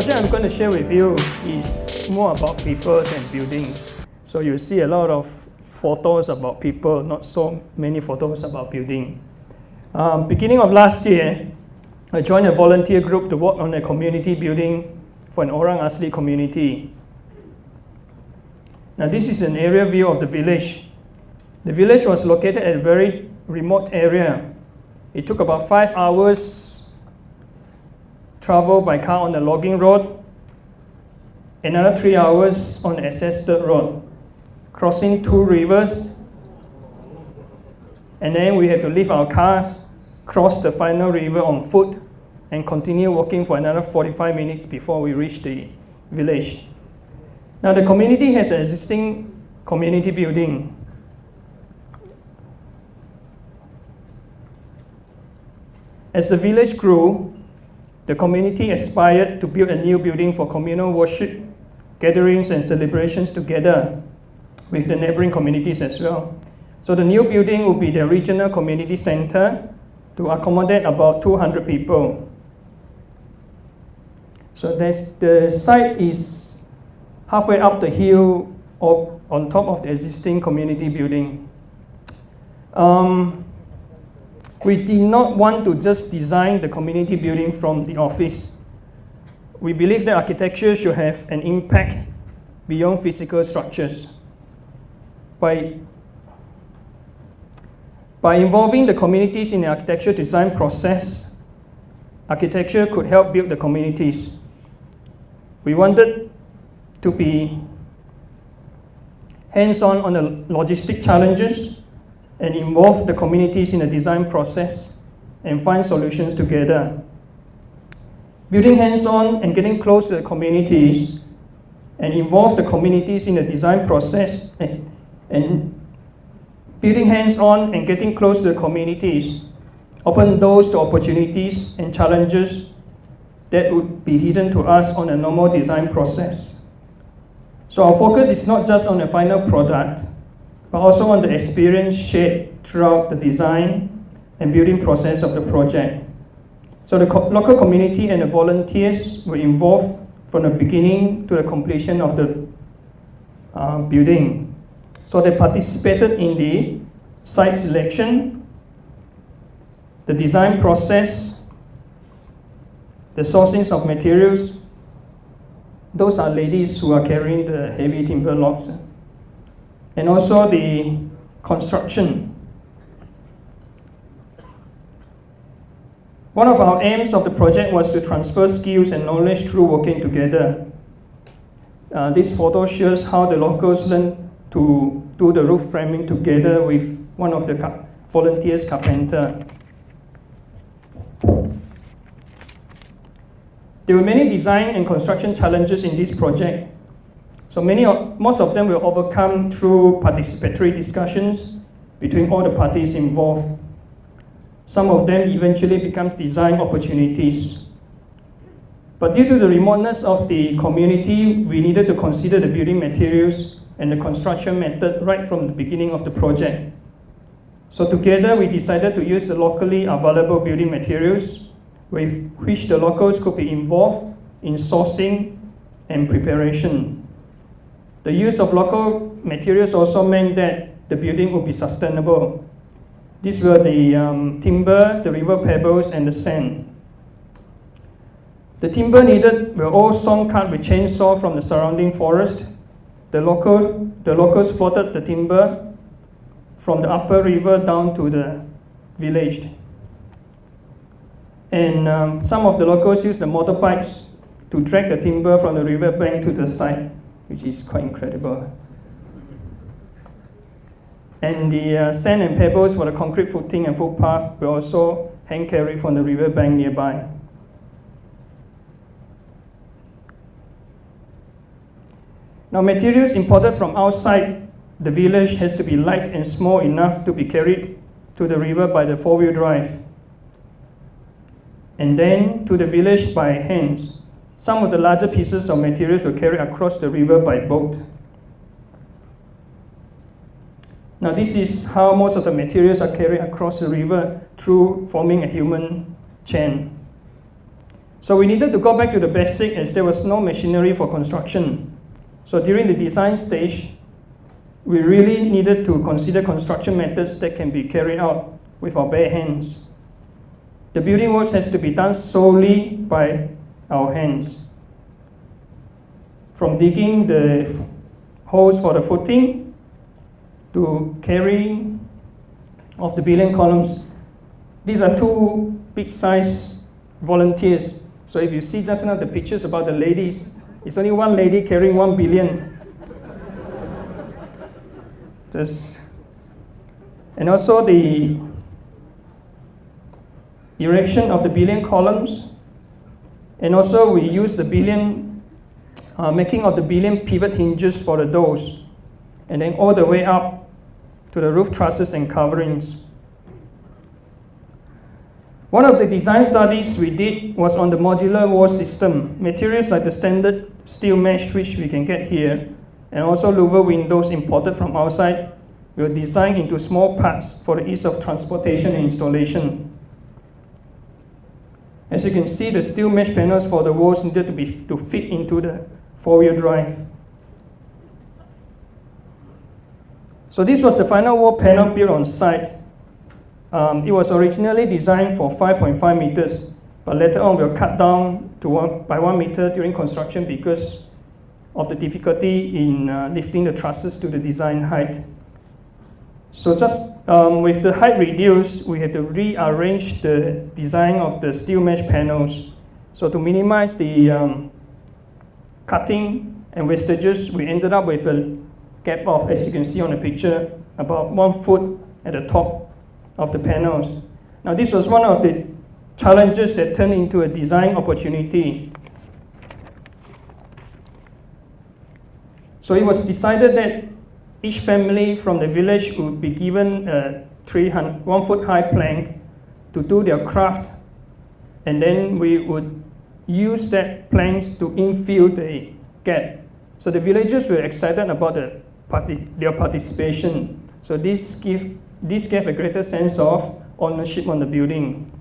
project I'm going to share with you is more about people than building. So you see a lot of photos about people, not so many photos about building. Beginning of last year, I joined a volunteer group to work on a community building for an Orang Asli community. Now this is an aerial view of the village. The village was located at a very remote area. It took about 5 hours travel by car on the logging road, another 3 hours on the access dirt road, crossing 2 rivers, and then we had to leave our cars, cross the final river on foot, and continue walking for another 45 minutes before we reached the village. Now the community has an existing community building. As the village grew, the community aspired to build a new building for communal worship, gatherings and celebrations together with the neighboring communities as well. So the new building will be the regional community center to accommodate about 200 people. So the site is halfway up the hill on top of the existing community building. We did not want to just design the community building from the office. We believe that architecture should have an impact beyond physical structures. By involving the communities in the architecture design process, architecture could help build the communities. We wanted to be hands-on on the logistic challenges and involve the communities in the design process and find solutions together. Building hands-on and getting close to the communities and involve the communities in the design process and building hands-on and getting close to the communities open doors to opportunities and challenges that would be hidden to us on a normal design process. So our focus is not just on the final product, but also on the experience shared throughout the design and building process of the project. So the local community and the volunteers were involved from the beginning to the completion of the building. So they participated in the site selection, the design process, the sourcing of materials. Those are ladies who are carrying the heavy timber logs. And also the construction. One of our aims of the project was to transfer skills and knowledge through working together. This photo shows how the locals learned to do the roof framing together with one of the volunteers carpenter. There were many design and construction challenges in this project. So most of them were overcome through participatory discussions between all the parties involved. Some of them eventually become design opportunities. But due to the remoteness of the community, we needed to consider the building materials and the construction method right from the beginning of the project. So together we decided to use the locally available building materials with which the locals could be involved in sourcing and preparation. The use of local materials also meant that the building would be sustainable. These were the timber, the river pebbles, and the sand. The timber needed were all sawn cut with chainsaw from the surrounding forest. The locals floated the timber from the upper river down to the village. And some of the locals used the motorbikes to drag the timber from the river bank to the site, which is quite incredible. And the sand and pebbles for the concrete footing and footpath were also hand carried from the river bank nearby. Now, materials imported from outside the village has to be light and small enough to be carried to the river by the 4-wheel drive, and then to the village by hand. Some of the larger pieces of materials were carried across the river by boat. Now this is how most of the materials are carried across the river through forming a human chain. So we needed to go back to the basic as there was no machinery for construction. So during the design stage, we really needed to consider construction methods that can be carried out with our bare hands. The building works has to be done solely by our hands. From digging the holes for the footing to carrying of the building columns. These are two big size volunteers. So if you see just now the pictures about the ladies, it's only one lady carrying 1 billion. And also the erection of the building columns. And also we use the making of the building pivot hinges for the doors. And then all the way up to the roof trusses and coverings. One of the design studies we did was on the modular wall system. Materials like the standard steel mesh, which we can get here, and also louver windows imported from outside, were designed into small parts for the ease of transportation and installation. As you can see, the steel mesh panels for the walls needed to fit into the four-wheel drive. So this was the final wall panel built on site. It was originally designed for 5.5 meters, but later on we were cut down to by 1 meter during construction because of the difficulty in lifting the trusses to the design height. So just with the height reduced, we had to rearrange the design of the steel mesh panels. So to minimize the cutting and wastages, we ended up with a gap of, as you can see on the picture, about 1 foot at the top of the panels. Now this was one of the challenges that turned into a design opportunity. So it was decided that each family from the village would be given a 1 foot high plank to do their craft, and then we would use that planks to infill the gap. So the villagers were excited about their participation. So this gave a greater sense of ownership on the building.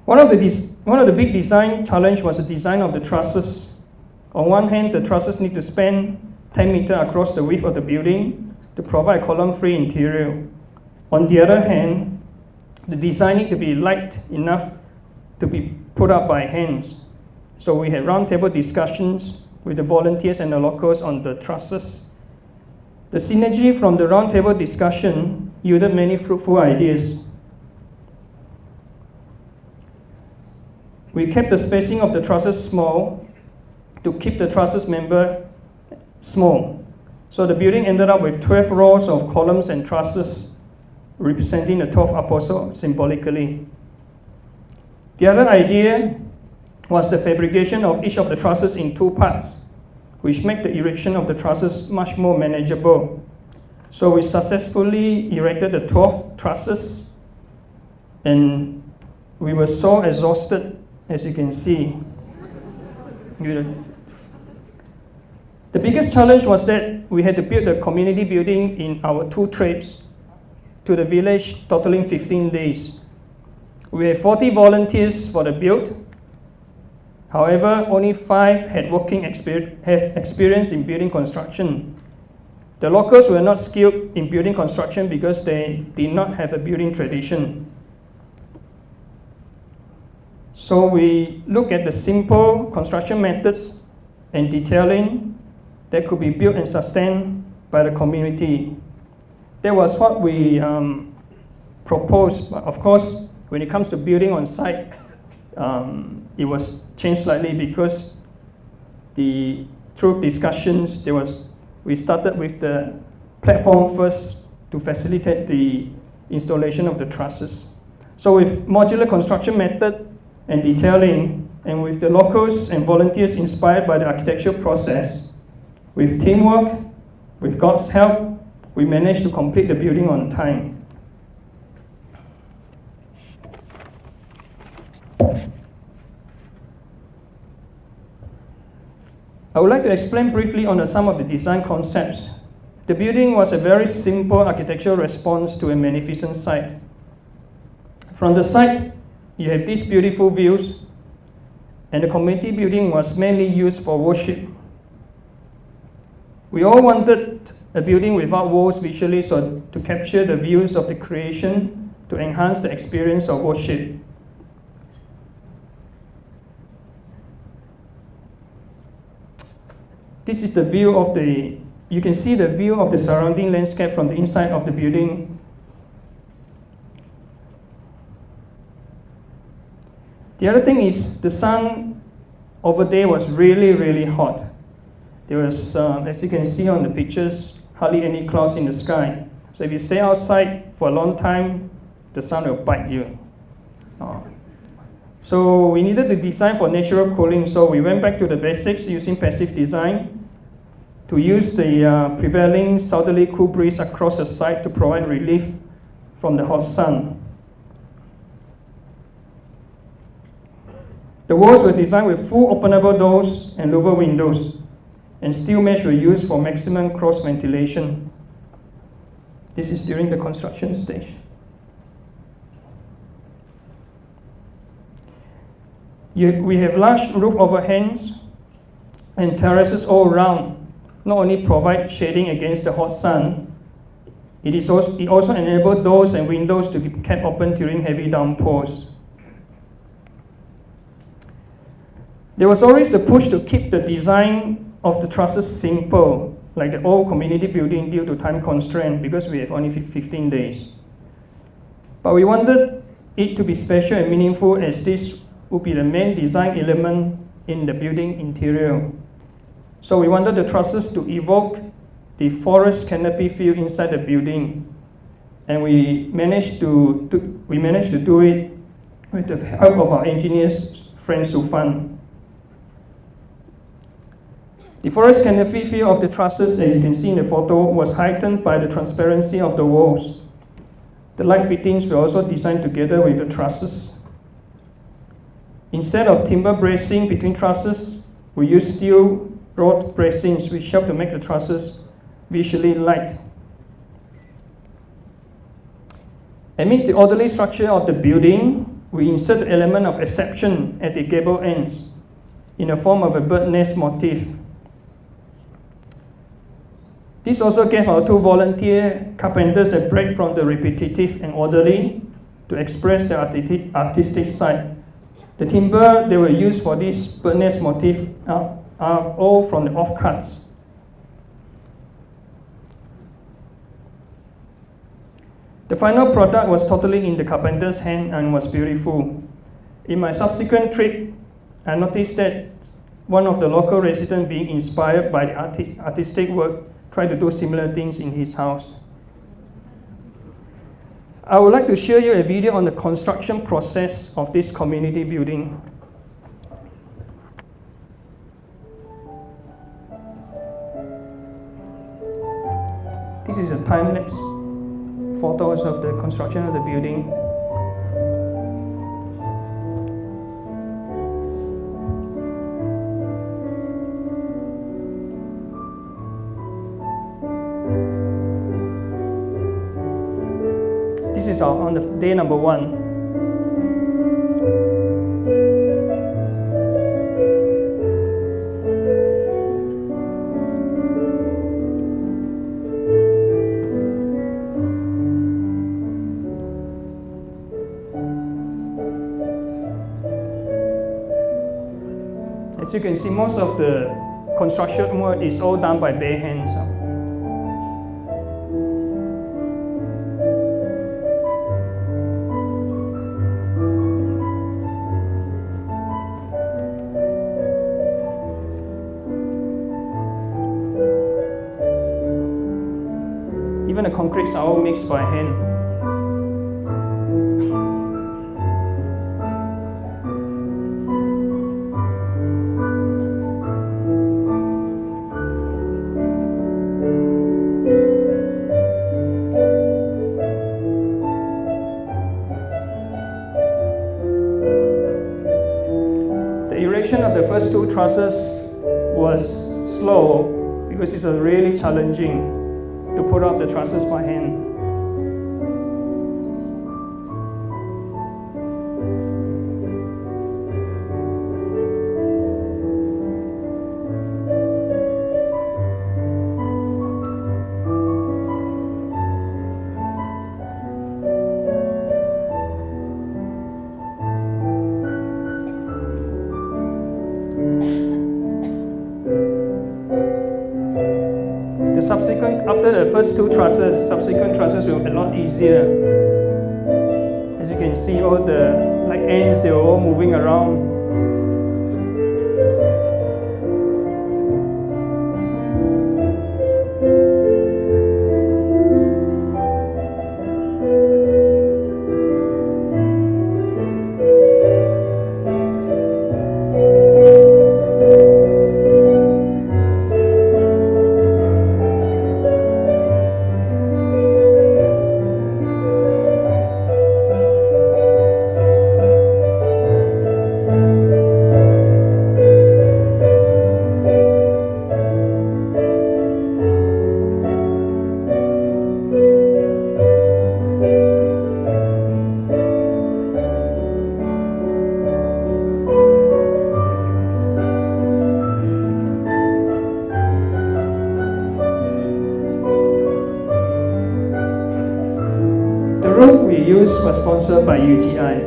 One of the big design challenge was the design of the trusses. On one hand, the trusses need to span 10 meters across the width of the building to provide column-free interior. On the other hand, the design need to be light enough to be put up by hands. So we had roundtable discussions with the volunteers and the locals on the trusses. The synergy from the roundtable discussion yielded many fruitful ideas. We kept the spacing of the trusses small to keep the trusses member small. So the building ended up with 12 rows of columns and trusses representing the 12 apostles symbolically. The other idea was the fabrication of each of the trusses in 2 parts, which make the erection of the trusses much more manageable. So we successfully erected the 12 trusses, and we were so exhausted, as you can see. The biggest challenge was that we had to build a community building in our 2 trips to the village, totaling 15 days. We had 40 volunteers for the build. However, only 5 had experience in building construction. The locals were not skilled in building construction because they did not have a building tradition. So we looked at the simple construction methods and detailing that could be built and sustained by the community. That was what we proposed. But of course, when it comes to building on site, it was changed slightly because through discussions, we started with the platform first to facilitate the installation of the trusses. So with modular construction method and detailing, and with the locals and volunteers inspired by the architectural process, with teamwork, with God's help, we managed to complete the building on time. I would like to explain briefly on some of the design concepts. The building was a very simple architectural response to a magnificent site. From the site, you have these beautiful views, and the community building was mainly used for worship. We all wanted a building without walls visually, so to capture the views of the creation to enhance the experience of worship. This is the view of you can see the view of the surrounding landscape from the inside of the building. The other thing is the sun over there was really, really hot. There was, as you can see on the pictures, hardly any clouds in the sky. So if you stay outside for a long time, the sun will bite you. So we needed to design for natural cooling, so we went back to the basics using passive design to use the prevailing southerly cool breeze across the site to provide relief from the hot sun. The walls were designed with full openable doors and louver windows, and steel mesh were used for maximum cross ventilation. This is during the construction stage. We have large roof overhangs and terraces all around. Not only provide shading against the hot sun, it also enabled doors and windows to be kept open during heavy downpours. There was always the push to keep the design of the trusses simple, like the old community building, due to time constraint because we have only 15 days. But we wanted it to be special and meaningful, as this would be the main design element in the building interior. So we wanted the trusses to evoke the forest canopy feel inside the building, and we managed to do it with the help of our engineers, friend Sufan. The forest canopy feel of the trusses, as you can see in the photo, was heightened by the transparency of the walls. The light fittings were also designed together with the trusses. Instead of timber bracing between trusses, we used steel rod bracings, which help to make the trusses visually light. Amid the orderly structure of the building, we insert the element of exception at the gable ends in the form of a bird nest motif. This also gave our two volunteer carpenters a break from the repetitive and orderly to express their artistic side. The timber they were used for this bird nest motif are all from the offcuts. The final product was totally in the carpenter's hand and was beautiful. In my subsequent trip, I noticed that one of the local residents, being inspired by the artistic work, tried to do similar things in his house. I would like to show you a video on the construction process of this community building. This is a time-lapse photos of the construction of the building. This is on the day number 1. As you can see, most of the construction work is all done by bare hands. Even the concretes are all mixed by hand. The erection of the first 2 trusses was slow because it was really challenging to put up the trusses by hand. After the first two trusses, subsequent trusses were a lot easier. As you can see, all the ants, they were all moving around. Was sponsored by UGI.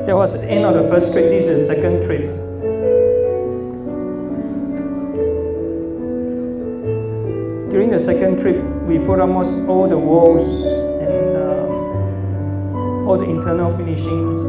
That was the end of the first trip. This is the second trip. During the second trip, we put almost all the walls and all the internal finishings.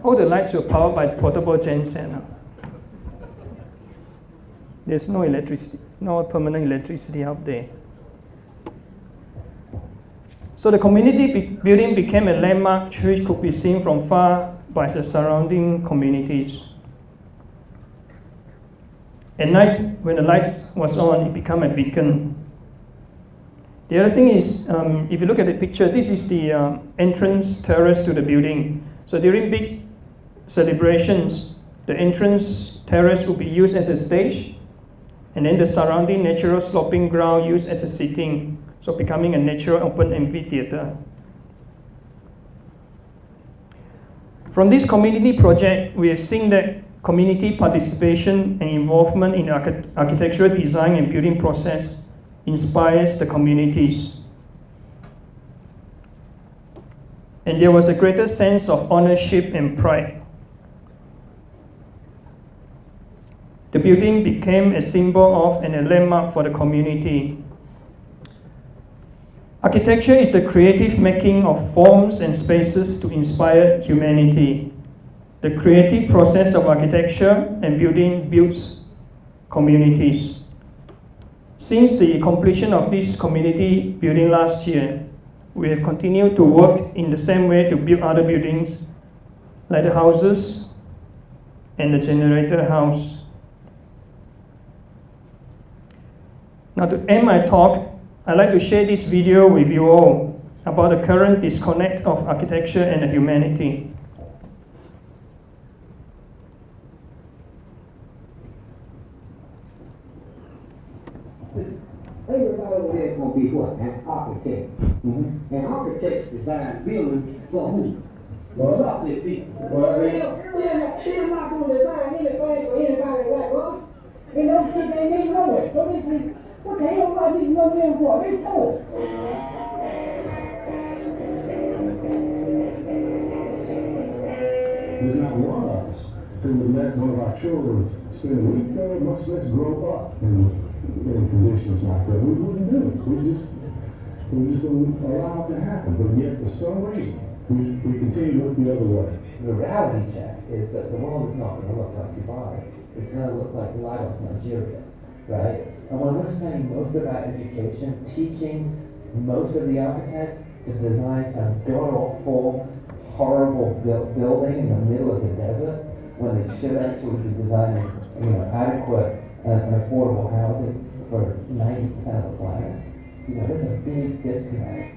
All the lights were powered by portable genset. There's no electricity, no permanent electricity up there. So the community building became a landmark which could be seen from far by the surrounding communities. At night, when the light was on, it became a beacon. The other thing is, if you look at the picture, this is the entrance terrace to the building. So during big celebrations, the entrance terrace will be used as a stage, and then the surrounding natural sloping ground used as a seating, so becoming a natural open amphitheater. From this community project, we have seen that community participation and involvement in architectural design and building process inspires the communities. And there was a greater sense of ownership and pride. The building became a symbol of and a landmark for the community. Architecture is the creative making of forms and spaces to inspire humanity. The creative process of architecture and building builds communities. Since the completion of this community building last year, we have continued to work in the same way to build other buildings, like the houses and the generator house. Now, to end my talk, I'd like to share this video with you all about the current disconnect of architecture and humanity. Everybody over there is going to be what? An architect. Mm-hmm. And architects design buildings for who? For lovely people. They're not going to design anything for anybody like us. And those kids, they may know it. So they say, what the hell am I these young men for? They poor. There's not one of us who would let one of our children spend a week there, much less grow up. And in conditions like that, we wouldn't do it. We just wouldn't allow it to happen. But yet, for some reason, we continue to look the other way. The reality check is that the world is not going to look like Dubai. It's going to look like Lagos, Nigeria, right? And when we're spending most of our education teaching most of the architects to design some god-awful, horrible building in the middle of the desert, when they should actually be designing, adequate and affordable housing for 90% of the planet, there's a big disconnect.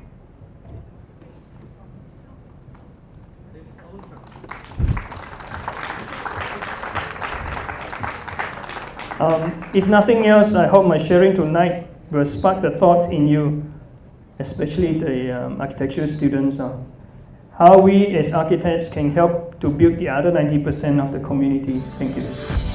If nothing else, I hope my sharing tonight will spark the thought in you, especially the architecture students, how we as architects can help to build the other 90% of the community. Thank you.